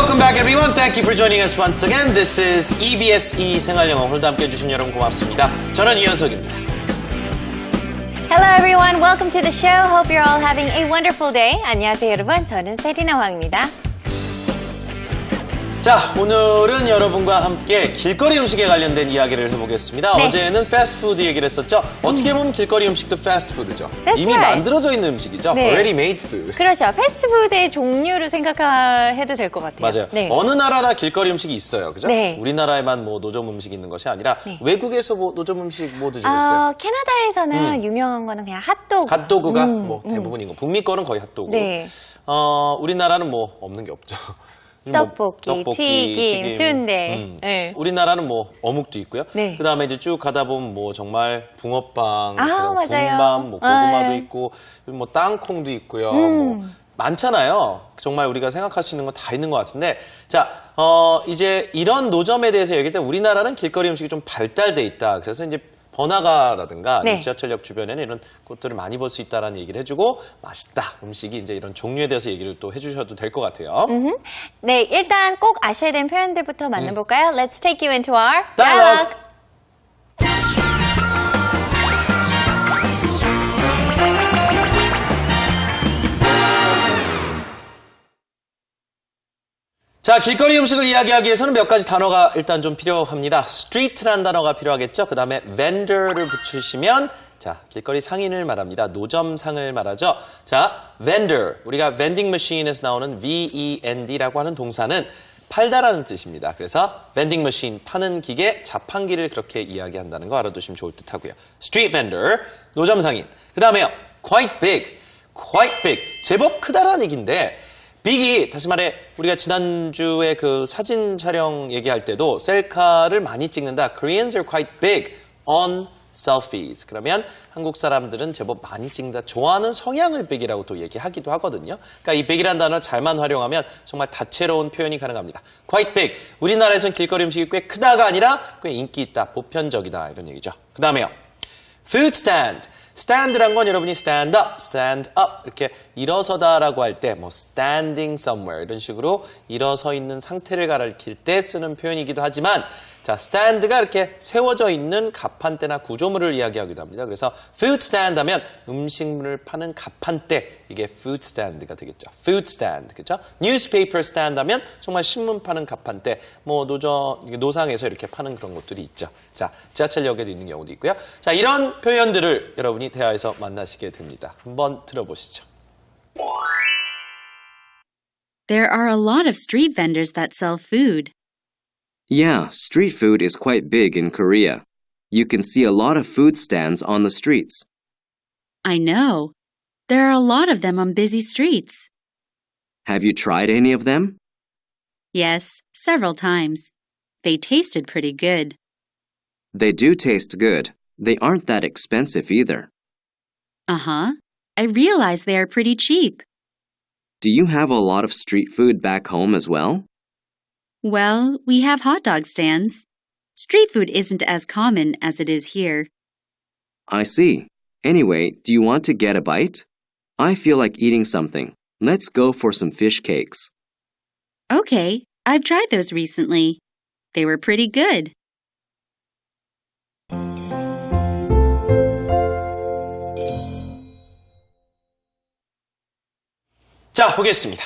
Welcome back, everyone. Thank you for joining us once again. This is EBS 생활영어. 오늘도 함께 해주신 여러분 고맙습니다. 저는 이현석입니다. Hello everyone, welcome to the show. Hope you're all having a wonderful day. 안녕하세요 여러분, 저는 세리나 왕입니다. 자, 오늘은 여러분과 함께 길거리 음식에 관련된 이야기를 해보겠습니다. 네. 어제는 패스트푸드 얘기를 했었죠. 어떻게 보면 길거리 음식도 패스트푸드죠. That's 이미 right. 만들어져 있는 음식이죠. 네. Already made food. 그렇죠. 패스트푸드의 종류를 생각해도 될 것 같아요. 맞아요. 네. 어느 나라나 길거리 음식이 있어요. 그죠? 네. 우리나라에만 뭐 노점 음식이 있는 것이 아니라 네. 외국에서 뭐 노점 음식 뭐 드시겠어요? 캐나다에서는 유명한 거는 그냥 핫도그. 핫도그가 뭐 대부분인 거. 북미 거는 거의 핫도그. 네. 우리나라는 뭐 없는 게 없죠. 떡볶이, 튀김, 순대. 네. 우리나라는 뭐 어묵도 있고요. 네. 그 다음에 이제 쭉 가다 보면 뭐 정말 붕어빵, 맞아요. 군밤, 뭐 고구마도 네. 있고, 뭐 땅콩도 있고요. 뭐 많잖아요. 정말 우리가 생각할 수 있는 건 다 있는 것 같은데, 자, 이제 이런 노점에 대해서 얘기할 때 우리나라는 길거리 음식이 좀 발달돼 있다. 그래서 이제 번화가라든가 네. 지하철역 주변에는 이런 곳들을 많이 볼 수 있다라는 얘기를 해주고 맛있다 음식이 이제 이런 종류에 대해서 얘기를 또 해주셔도 될 것 같아요. 네, 일단 꼭 아셔야 되는 표현들부터 만나볼까요? Let's take you into our Dialogue. 자, 길거리 음식을 이야기하기 위해서는 몇 가지 단어가 일단 좀 필요합니다. street라는 단어가 필요하겠죠. 그 다음에 vendor를 붙이시면 자, 길거리 상인을 말합니다. 노점상을 말하죠. 자, vendor. 우리가 vending machine에서 나오는 V-E-N-D라고 하는 동사는 팔다라는 뜻입니다. 그래서 vending machine, 파는 기계, 자판기를 그렇게 이야기한다는 거 알아두시면 좋을 듯 하고요. street vendor, 노점상인. 그 다음에요, quite big. quite big. 제법 크다라는 얘기인데 빅이 다시 말해 우리가 지난주에 그 사진 촬영 얘기할 때도 셀카를 많이 찍는다. Koreans are quite big on selfies. 그러면 한국 사람들은 제법 많이 찍는다. 좋아하는 성향을 big이라고 또 얘기하기도 하거든요. 그러니까 이 big이라는 단어를 잘만 활용하면 정말 다채로운 표현이 가능합니다. Quite big. 우리나라에서는 길거리 음식이 꽤 크다가 아니라 꽤 인기 있다, 보편적이다 이런 얘기죠. 그 다음에요. Food stand. stand란 건 여러분이 stand up, stand up 이렇게 일어서다라고 할 때 뭐 standing somewhere 이런 식으로 일어서 있는 상태를 가리킬 때 쓰는 표현이기도 하지만 자, stand가 이렇게 세워져 있는 가판대나 구조물을 이야기하기도 합니다. 그래서 food stand 하면 음식물을 파는 가판대 이게 food stand가 되겠죠. food stand, 그렇죠? newspaper stand 하면 정말 신문 파는 가판대 뭐 노상에서 이렇게 파는 그런 것들이 있죠. 자, 지하철역에도 있는 경우도 있고요. 자, 이런 표현들을 여러분이 대화에서 만나시게 됩니다. 한번 들어보시죠. There are a lot of street vendors that sell food. Yeah, street food is quite big in Korea. You can see a lot of food stands on the streets. I know. There are a lot of them on busy streets. Have you tried any of them? Yes, several times. They tasted pretty good. They do taste good. They aren't that expensive either. Uh-huh. I realize they are pretty cheap. Do you have a lot of street food back home as well? Well, we have hot dog stands. Street food isn't as common as it is here. I see. Anyway, do you want to get a bite? I feel like eating something. Let's go for some fish cakes. Okay, I've tried those recently. They were pretty good. 자, 보겠습니다.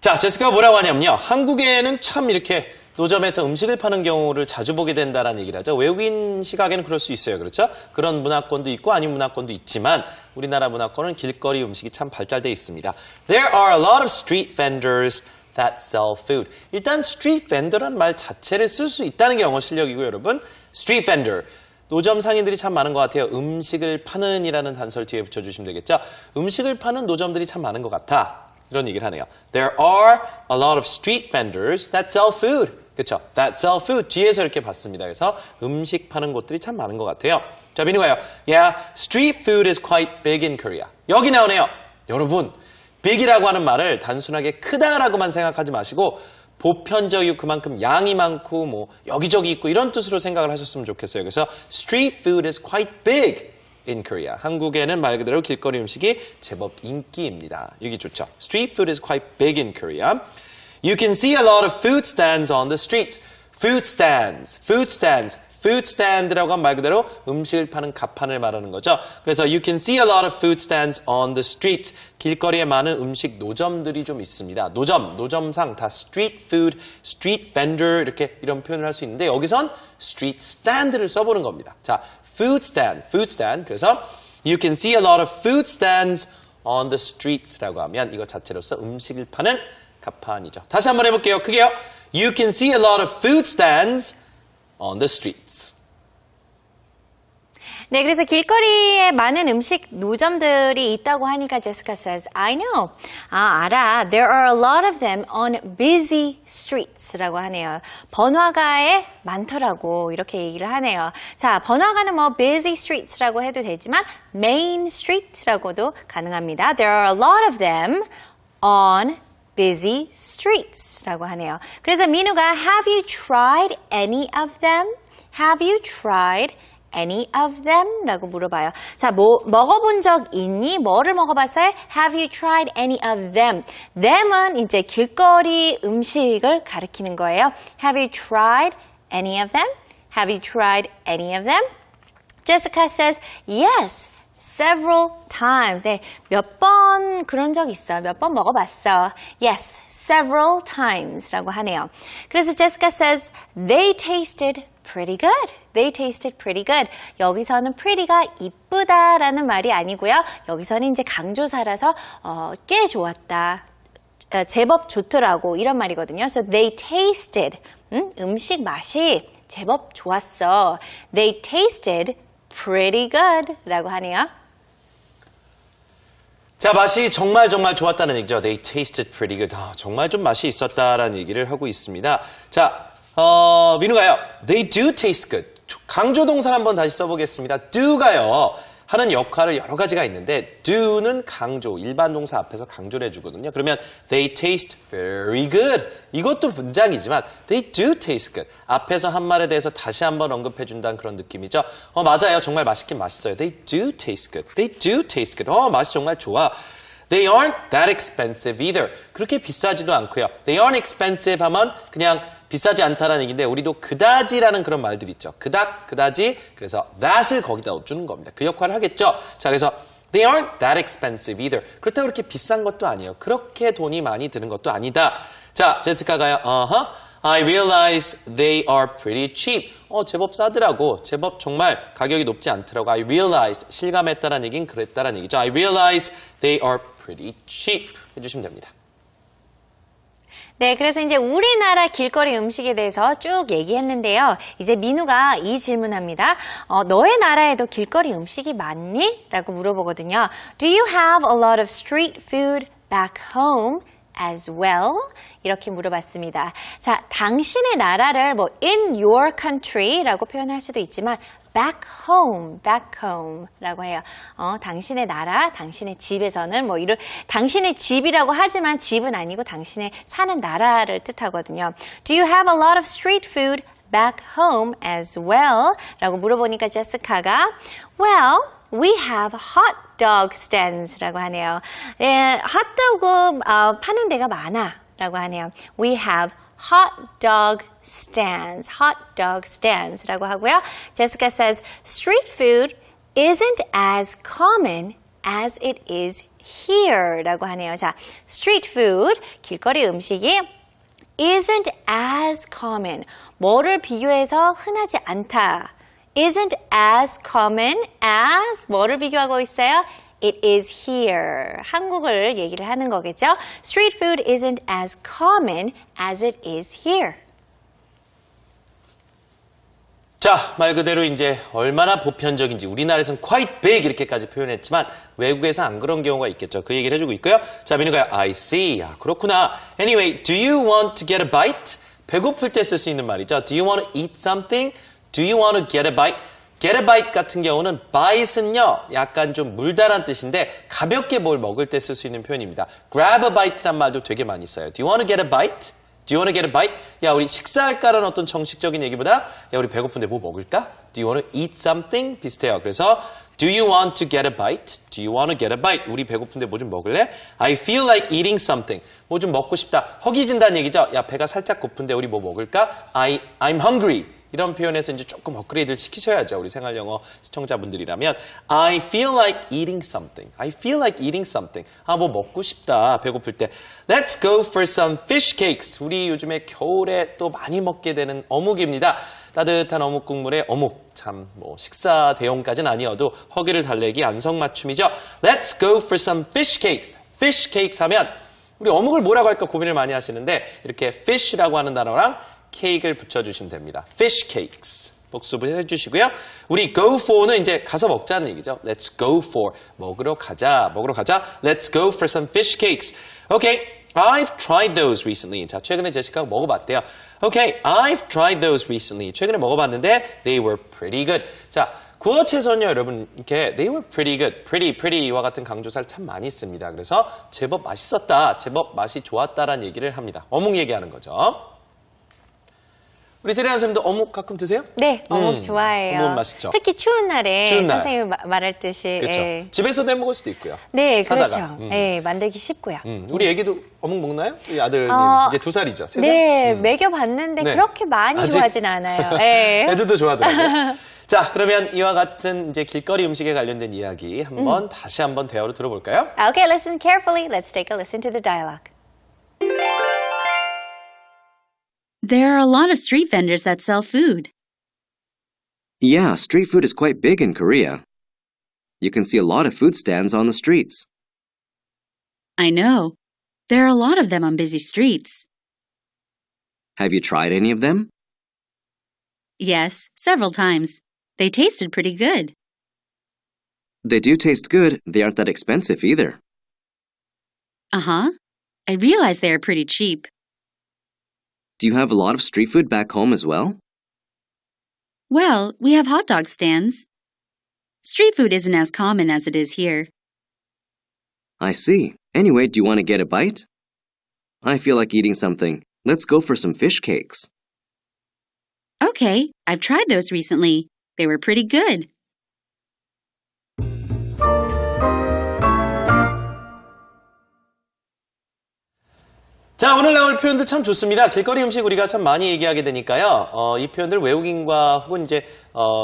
자, 제스카가 뭐라고 하냐면요. 한국에는 참 이렇게 노점에서 음식을 파는 경우를 자주 보게 된다는 얘기를 하죠. 외국인 시각에는 그럴 수 있어요. 그렇죠? 그런 문화권도 있고 아닌 문화권도 있지만 우리나라 문화권은 길거리 음식이 참 발달되어 있습니다. There are a lot of street vendors that sell food. 일단 street vendor라는 말 자체를 쓸 수 있다는 게 영어 실력이고요, 여러분. street vendor. 노점 상인들이 참 많은 것 같아요. 음식을 파는 이라는 단서를 뒤에 붙여주시면 되겠죠. 음식을 파는 노점들이 참 많은 것 같아. 이런 얘기를 하네요. There are a lot of street vendors that sell food. 그렇죠? That sell food. 뒤에서 이렇게 봤습니다. 그래서 음식 파는 곳들이 참 많은 것 같아요. 자, 민우가요. Yeah, street food is quite big in Korea. 여기 나오네요. 여러분, big이라고 하는 말을 단순하게 크다라고만 생각하지 마시고 보편적이고 그만큼 양이 많고 뭐 여기저기 있고 이런 뜻으로 생각을 하셨으면 좋겠어요. 그래서 street food is quite big in Korea. 한국에는 말 그대로 길거리 음식이 제법 인기입니다. 여기 좋죠. Street food is quite big in Korea. You can see a lot of food stands on the streets. Food stands, food stands. food stand라고 하면 말 그대로 음식을 파는 가판을 말하는 거죠. 그래서 you can see a lot of food stands on the street. 길거리에 많은 음식 노점들이 좀 있습니다. 노점, 노점상 다 street food, street vendor 이렇게 이런 표현을 할 수 있는데 여기선 street stand를 써보는 겁니다. 자, food stand, food stand. 그래서 you can see a lot of food stands on the streets라고 하면 이거 자체로서 음식을 파는 가판이죠. 다시 한번 해볼게요. 크게요. You can see a lot of food stands on the streets. 네, 그래서 길거리에 많은 음식 노점들이 있다고 하니까 Jessica says, I know. 아, 알아. There are a lot of them on busy streets라고 하네요. 번화가에 많더라고. 이렇게 얘기를 하네요. 자, 번화가는 뭐 busy streets라고 해도 되지만 main street라고도 가능합니다. There are a lot of them on busy streets라고 하네요. 그래서 민우가 Have you tried any of them? Have you tried any of them? 라고 물어봐요. 자, 먹어본 적 있니? 뭐를 먹어봤어요? Have you tried any of them? them은 이제 길거리 음식을 가리키는 거예요. Have you tried any of them? Have you tried any of them? Jessica says, yes. Several times. 네, 몇 번 그런 적 있어. 몇 번 먹어봤어. Yes, several times 라고 하네요. 그래서 Jessica says, they tasted pretty good. They tasted pretty good. 여기서는 pretty가 이쁘다라는 말이 아니고요. 여기서는 이제 강조사라서 꽤 좋았다. 제법 좋더라고. 이런 말이거든요. So they tasted. 음식 맛이 제법 좋았어. They tasted pretty good 라고 하네요. 자, 맛이 정말 좋았다는 얘기죠. They tasted pretty good. 정말 좀 맛이 있었다라는 얘기를 하고 있습니다. 자, 민우가요. They do taste good. 강조 동사를 한번 다시 써보겠습니다. do가요. 하는 역할을 여러 가지가 있는데 do는 강조, 일반 동사 앞에서 강조를 해주거든요. 그러면 they taste very good. 이것도 문장이지만 they do taste good. 앞에서 한 말에 대해서 다시 한번 언급해준다는 그런 느낌이죠. 맞아요. 정말 맛있긴 맛있어요. They do taste good. They do taste good. 맛이 정말 좋아. They aren't that expensive either. 그렇게 비싸지도 않고요. They aren't expensive 하면 그냥 비싸지 않다라는 얘기인데 우리도 그다지라는 그런 말들이 있죠. 그닥, 그다지. 그래서 that을 거기다 넣어주는 겁니다. 그 역할을 하겠죠. 자, 그래서 They aren't that expensive either. 그렇다고 그렇게 비싼 것도 아니에요. 그렇게 돈이 많이 드는 것도 아니다. 자, 제시카가요. I realize they are pretty cheap. 제법 싸더라고. 제법 정말 가격이 높지 않더라고. I realized. 실감했다라는 얘기는 그랬다라는 얘기죠. I realized they are pretty cheap. 해주시면 됩니다. 네, 그래서 이제 우리나라 길거리 음식에 대해서 쭉 얘기했는데요. 이제 민우가 이 질문합니다. 너의 나라에도 길거리 음식이 많니? 라고 물어보거든요. Do you have a lot of street food back home as well? 이렇게 물어봤습니다. 자, 당신의 나라를 뭐 in your country라고 표현할 수도 있지만 back home라고 해요. 당신의 나라, 당신의 집에서는 뭐 이런 당신의 집이라고 하지만 집은 아니고 당신의 사는 나라를 뜻하거든요. Do you have a lot of street food back home as well? 라고 물어보니까 제시카가 well, we have hot dog stands 라고 하네요. 예, 핫도그 파는 데가 많아 라고 하네요. We have hot dog stands 라고 하고요. Jessica says, street food isn't as common as it is here 라고 하네요. 자, street food, 길거리 음식이 isn't as common, 뭐를 비교해서 흔하지 않다. isn't as common as, 뭐를 비교하고 있어요? It is here. 한국을 얘기를 하는 거겠죠? Street food isn't as common as it is here. 자, 말 그대로 이제 얼마나 보편적인지 우리나라에서는 quite big 이렇게까지 표현했지만 외국에서 안 그런 경우가 있겠죠. 그 얘기를 해주고 있고요. 자, 민우가 I see. 그렇구나. Anyway, do you want to get a bite? 배고플 때 쓸 수 있는 말이죠. Do you want to eat something? Do you want to get a bite? Get a bite 같은 경우는 bite은요 약간 좀 물다란 뜻인데 가볍게 뭘 먹을 때 쓸 수 있는 표현입니다. Grab a bite란 말도 되게 많이 써요. Do you want to get a bite? Do you want to get a bite? 야, 우리 식사할까라는 어떤 정식적인 얘기보다 야, 우리 배고픈데 뭐 먹을까? Do you want to eat something? 비슷해요. 그래서 Do you want to get a bite? Do you want to get a bite? 우리 배고픈데 뭐 좀 먹을래? I feel like eating something. 뭐 좀 먹고 싶다. 허기진다는 얘기죠. 야, 배가 살짝 고픈데 우리 뭐 먹을까? I'm hungry. 이런 표현에서 이제 조금 업그레이드를 시키셔야죠. 우리 생활 영어 시청자분들이라면 I feel like eating something. I feel like eating something. 아, 뭐 먹고 싶다. 배고플 때. Let's go for some fish cakes. 우리 요즘에 겨울에 또 많이 먹게 되는 어묵입니다. 따뜻한 어묵 국물에 어묵. 참 뭐 식사 대용까지는 아니어도 허기를 달래기 안성맞춤이죠. Let's go for some fish cakes. fish cakes 하면 우리 어묵을 뭐라고 할까 고민을 많이 하시는데 이렇게 fish라고 하는 단어랑 케이크를 붙여주시면 됩니다. fish cakes. 복습을 해주시고요. 우리 go for는 이제 가서 먹자는 얘기죠. Let's go for. 먹으러 가자. Let's go for some fish cakes. Okay, I've tried those recently. 자, 최근에 제시카가 먹어봤대요. Okay, I've tried those recently. 최근에 먹어봤는데 they were pretty good. 자, 구어체에서는요, 여러분, 이렇게 they were pretty good, pretty와 같은 강조사를 참 많이 씁니다. 그래서 제법 맛있었다, 제법 맛이 좋았다라는 얘기를 합니다. 어묵 얘기하는 거죠. 우리 세리안 선생님도 어묵 가끔 드세요? 네, 어묵 좋아해요. 어묵 맛있죠. 특히 추운 날에 추운 날. 선생님이 말했듯이 그렇죠. 예. 집에서도 해 먹을 수도 있고요. 네, 사다가. 그렇죠. 예, 만들기 쉽고요. 우리 애기도 어묵 먹나요? 우리 아들님 이제 2살이죠. 3살? 네, 먹여봤는데 네. 그렇게 많이 아직? 좋아하진 않아요. 예. 애들도 좋아하더라고요. 자, 그러면 이와 같은 이제 길거리 음식에 관련된 이야기 한번 다시 한번 대화로 들어볼까요? Okay, listen carefully. Let's take a listen to the dialogue. There are a lot of street vendors that sell food. Yeah, street food is quite big in Korea. You can see a lot of food stands on the streets. I know. There are a lot of them on busy streets. Have you tried any of them? Yes, several times. They tasted pretty good. They do taste good. They aren't that expensive either. Uh-huh. I realize they are pretty cheap. Do you have a lot of street food back home as well? Well, we have hot dog stands. Street food isn't as common as it is here. I see. Anyway, do you want to get a bite? I feel like eating something. Let's go for some fish cakes. Okay, I've tried those recently. They were pretty good. 자, 오늘 나올 표현들 참 좋습니다. 길거리 음식 우리가 참 많이 얘기하게 되니까요. 이 표현들 외국인과 혹은 이제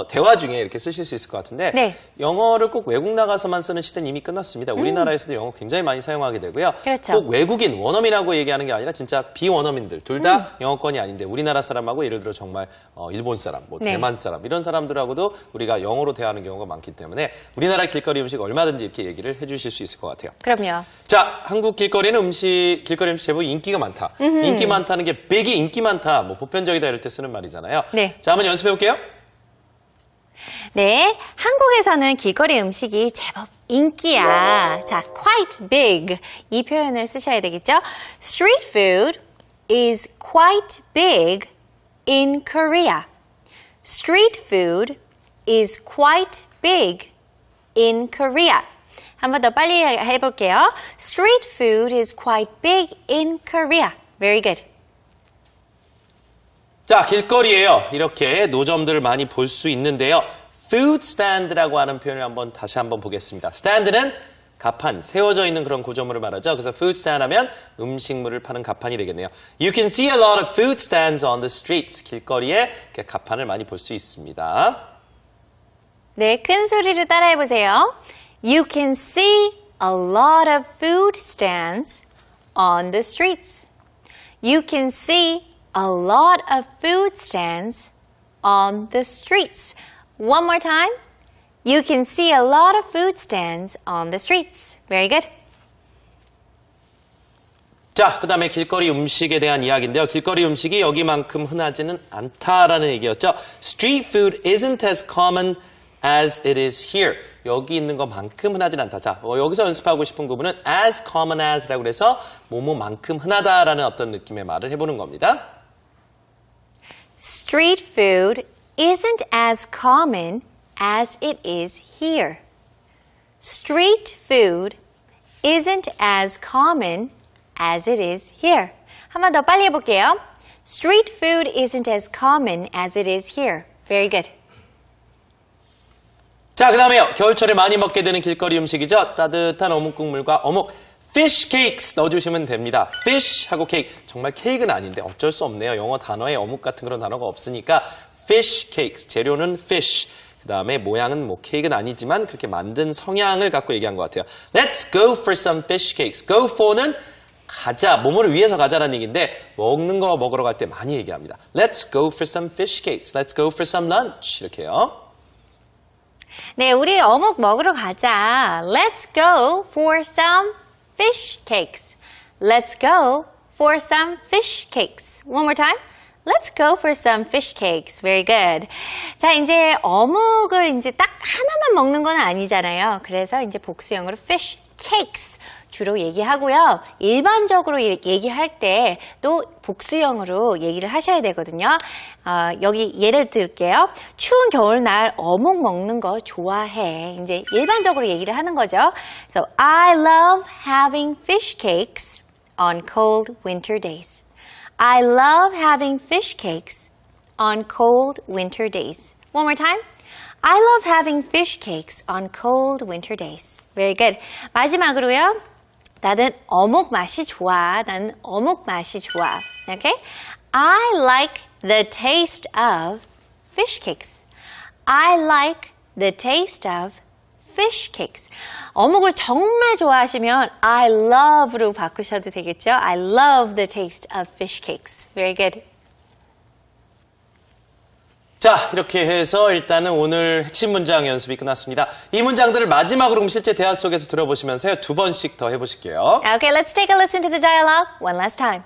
대화 중에 이렇게 쓰실 수 있을 것 같은데 네. 영어를 꼭 외국 나가서만 쓰는 시대는 이미 끝났습니다. 우리나라에서도 영어 굉장히 많이 사용하게 되고요. 그렇죠. 꼭 외국인, 원어민이라고 얘기하는 게 아니라 진짜 비원어민들 둘 다 영어권이 아닌데 우리나라 사람하고 예를 들어 정말 일본 사람, 뭐 네. 대만 사람 이런 사람들하고도 우리가 영어로 대화하는 경우가 많기 때문에 우리나라 길거리 음식 얼마든지 이렇게 얘기를 해주실 수 있을 것 같아요. 그럼요. 자, 한국 길거리 음식 제법 인기가 많다. 인기 많다는 게 big이 인기 많다, 뭐 보편적이다 이럴 때 쓰는 말이잖아요. 네. 자, 한번 연습해 볼게요. 네, 한국에서는 길거리 음식이 제법 인기야. 자, quite big. 이 표현을 쓰셔야 되겠죠? Street food is quite big in Korea. Street food is quite big in Korea. 한 번 더 빨리 해볼게요. Street food is quite big in Korea. Very good. 자, 길거리에요. 이렇게 노점들을 많이 볼 수 있는데요. food stand라고 하는 표현을 다시 한번 보겠습니다. stand는 가판, 세워져 있는 그런 구조물을 말하죠. 그래서 food stand 하면 음식물을 파는 가판이 되겠네요. You can see a lot of food stands on the streets. 길거리에 이렇게 가판을 많이 볼 수 있습니다. 네, 큰 소리로 따라해보세요. You can see a lot of food stands on the streets. You can see a lot of food stands on the streets. One more time. You can see a lot of food stands on the streets. Very good. 자, 그 다음에 길거리 음식에 대한 이야기인데요. 길거리 음식이 여기만큼 흔하지는 않다라는 얘기였죠. Street food isn't as common as it is here. 여기 있는 것만큼 흔하진 않다. 자, 여기서 연습하고 싶은 부분은 as common as라고 해서 뭐뭐만큼 흔하다라는 어떤 느낌의 말을 해보는 겁니다. Street food isn't as common as it is here. Street food isn't as common as it is here. 한 번 더 빨리 해볼게요. Street food isn't as common as it is here. Very good. 자, 그 다음에요. 겨울철에 많이 먹게 되는 길거리 음식이죠. 따뜻한 어묵 국물과 어묵 fish cakes 넣어주시면 됩니다. fish 하고 cake. 정말 케이크는 아닌데 어쩔 수 없네요. 영어 단어에 어묵 같은 그런 단어가 없으니까 fish cakes. 재료는 fish. 그 다음에 모양은 뭐 케이크는 아니지만 그렇게 만든 성향을 갖고 얘기한 것 같아요. Let's go for some fish cakes. Go for는 가자, 뭐뭐를 위해서 가자라는 얘기인데 먹는 거 먹으러 갈 때 많이 얘기합니다. Let's go for some fish cakes. Let's go for some lunch. 이렇게요. 네, 우리 어묵 먹으러 가자. Let's go for some fish cakes. Let's go for some fish cakes. One more time. Let's go for some fish cakes. Very good. 자, 이제 어묵을 이제 딱 하나만 먹는 건 아니잖아요. 그래서 이제 복수형으로 fish cakes 주로 얘기하고요. 일반적으로 얘기할 때 또 복수형으로 얘기를 하셔야 되거든요. 여기 예를 들게요. 추운 겨울날 어묵 먹는 거 좋아해. 이제 일반적으로 얘기를 하는 거죠. So, I love having fish cakes on cold winter days. I love having fish cakes on cold winter days. One more time. I love having fish cakes on cold winter days. Very good. 마지막으로요. 나는 어묵 맛이 좋아. 나는 어묵 맛이 좋아. Okay? I like the taste of fish cakes. I like the taste of fish cakes. 어묵을 정말 좋아하시면 I love로 바꾸셔도 되겠죠? I love the taste of fish cakes. Very good. 자, 이렇게 해서 일단은 오늘 핵심 문장 연습이 끝났습니다. 이 문장들을 마지막으로 그럼 실제 대화 속에서 들어보시면서요. 2번씩 더 해보실게요. Okay, let's take a listen to the dialogue one last time.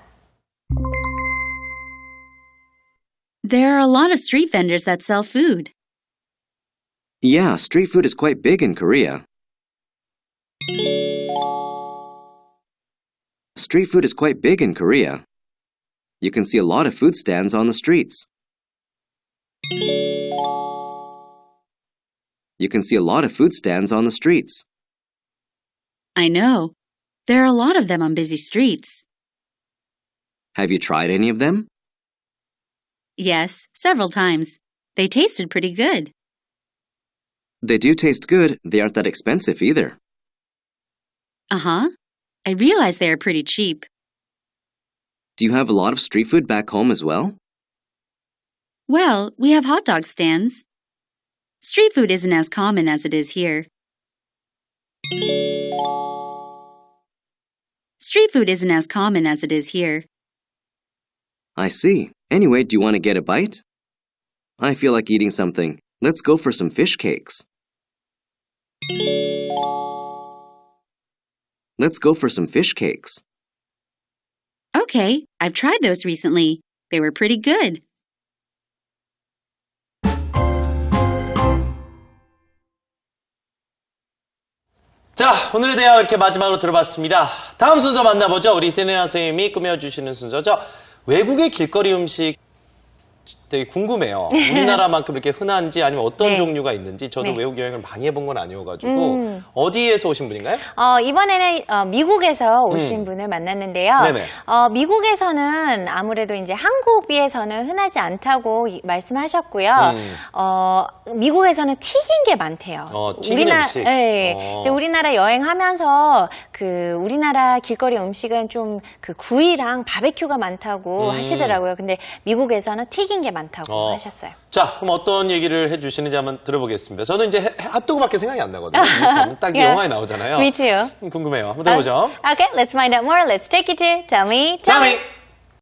There are a lot of street vendors that sell food. Yeah, street food is quite big in Korea. Street food is quite big in Korea. You can see a lot of food stands on the streets. You can see a lot of food stands on the streets. I know. There are a lot of them on busy streets. Have you tried any of them? Yes, several times. They tasted pretty good. They do taste good. They aren't that expensive either. Uh-huh. I realize they are pretty cheap. Do you have a lot of street food back home as well? Well, we have hot dog stands. Street food isn't as common as it is here. Street food isn't as common as it is here. I see. Anyway, do you want to get a bite? I feel like eating something. Let's go for some fish cakes. Let's go for some fish cakes. Okay, I've tried those recently. They were pretty good. 자, 오늘의 대화 이렇게 마지막으로 들어봤습니다. 다음 순서 만나보죠. 우리 세네나 선생님이 꾸며주시는 순서죠. 외국의 길거리 음식 되게 궁금해요. 우리나라만큼 이렇게 흔한지 아니면 어떤 네. 종류가 있는지 저도 네. 외국 여행을 많이 해본 건 아니어가지고 어디에서 오신 분인가요? 이번에는 미국에서 오신 분을 만났는데요. 네네. 미국에서는 아무래도 이제 한국 비해서는 흔하지 않다고 말씀하셨고요. 미국에서는 튀긴 게 많대요. 튀긴 음식. 네, 이제 우리나라 여행하면서 그 우리나라 길거리 음식은 좀 그 구이랑 바베큐가 많다고 하시더라고요. 근데 미국에서는 튀긴 게 많다고 하셨어요. 자, 그럼 어떤 얘기를 해주시는지 한번 들어보겠습니다. 저는 이제 핫도그밖에 생각이 안 나거든요. 딱 Yeah. 영화에 나오잖아요. Me too. 궁금해요. 한번 들어보죠. Okay, let's find out more. Let's take you to Tell Me. Tell me.